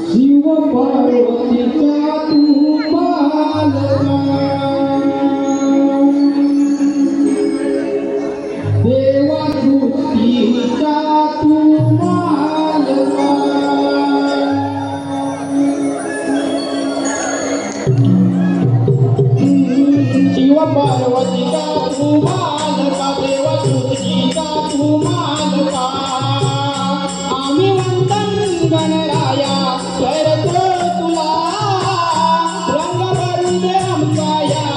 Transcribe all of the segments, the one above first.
शिव पार्वतीचा तू बालका देवा सृष्टीचा तू मालका शिव पार्वतीचा तू मालका देवा सृष्टीचा तू मालका आम्ही वंदन गणराया करतो तुला रंग भरून दे आमचा या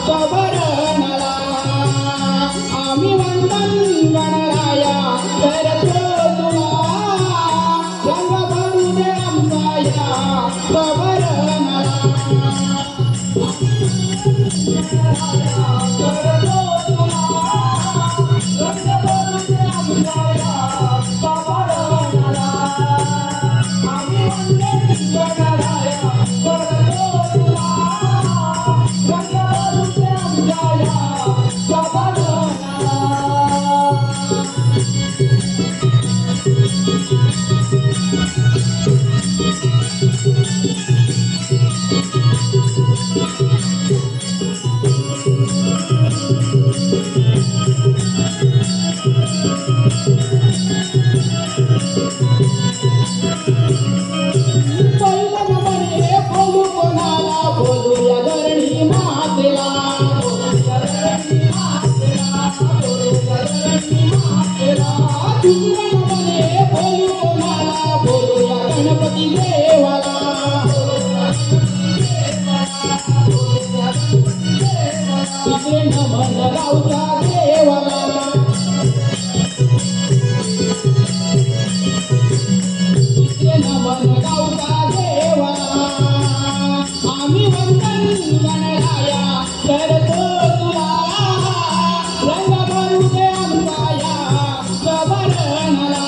सवरणाला आम्ही वंदन गणराया करतो तुला रंग भरून दे आमचा या सवरणाला गणपती देवाला तिकडे नमन गावच्या देवाला तिकडे नमन गावच्या देवाला आम्ही वंदन गणराया करतो तुला रंग भरू दे आमचा या सवरणाला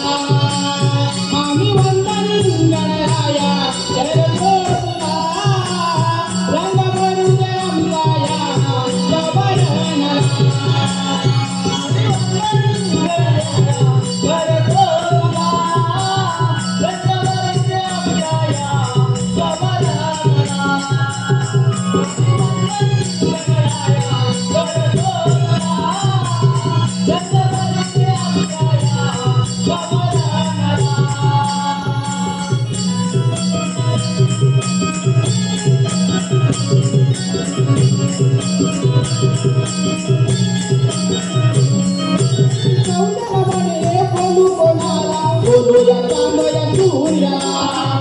आम्ही वंदन गणराया करतो तुला रंग भरू दे आमचा या सवरणाला आम्ही वंदन गणराया करतो तुला रंग भरू दे आमच्या या सवरणाला बोलूया चांदया सूर्याला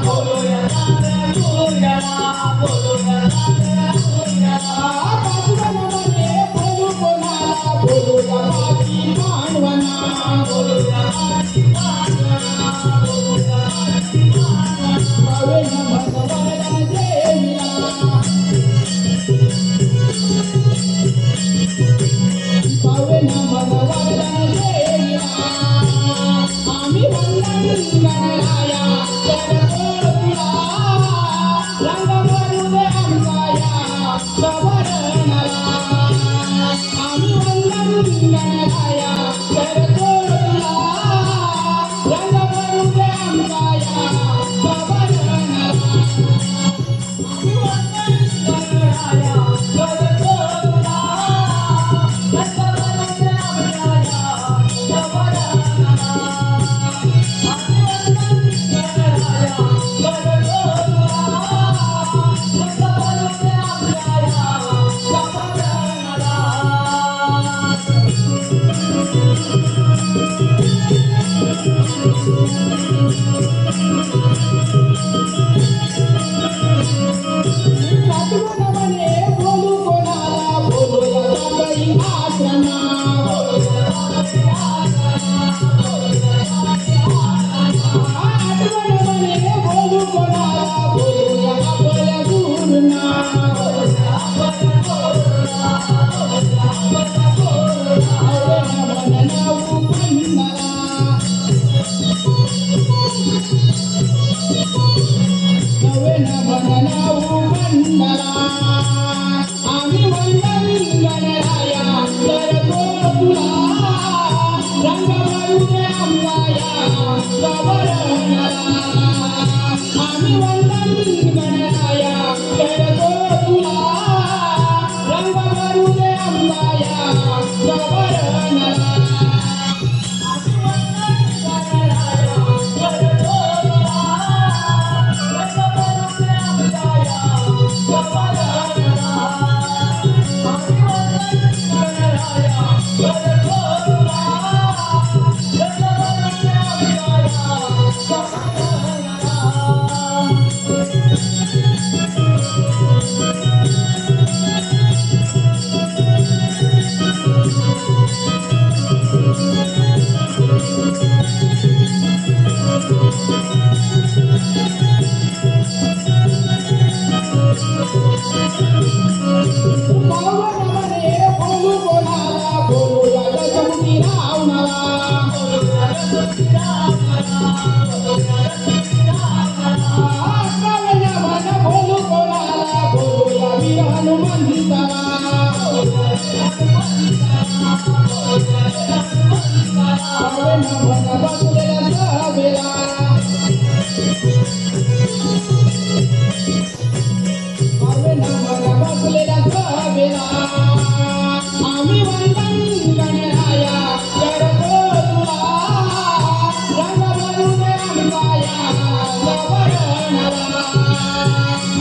बोलूया चांदया सूर्याला बोलूया चांदया सूर्याला पाचगणमध्ये बोलू कोणाला बोलूया बाकी मानवांना बोलूया बाकी मानवांना बोलूया बाकी मानवांना पावे नमन वरदान देवीला पावे नमन वरदान देवीला आम्ही वंदन गणराया करतो तुला रंग भरू दे आमचा या सवरणाला आम्ही वंदन गणराया करतो तुला कावळ्या मन बोलू कोणाला बोलूया वीर हनुमंताला कावळ्या मन बसलेल्या सभेला कावळ्या मन बसलेल्या सभेला आम्ही वंदन गणराया करतो तुला रंग भरून आमच्या सवरणाला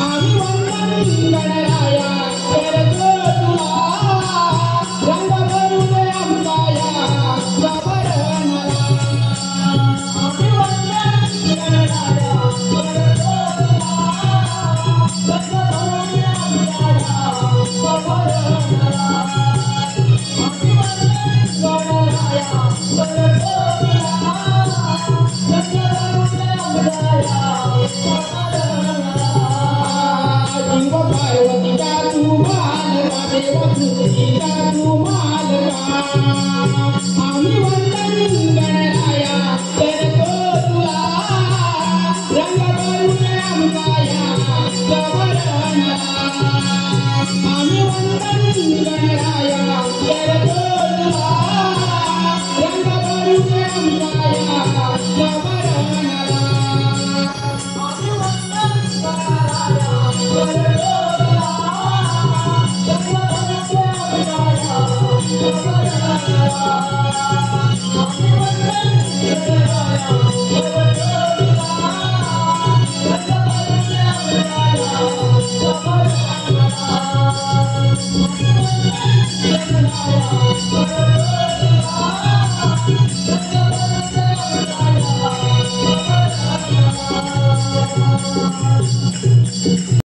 आम्ही वंदन गणराया करतो तुला रंग भरून आमच्या सवरणाला आम्ही वंदन गणराया करतो तुला रंग भरून आमच्या सवरणाला पार्वतीचा तुम्हाल देवसुतीचा तुम्हाल आम्ही वंदन गणराया करतो तुला रंग भरून आमच्या सवरणाला आम्ही वंदन गणराया करतो तुला रंग भरून आमच्या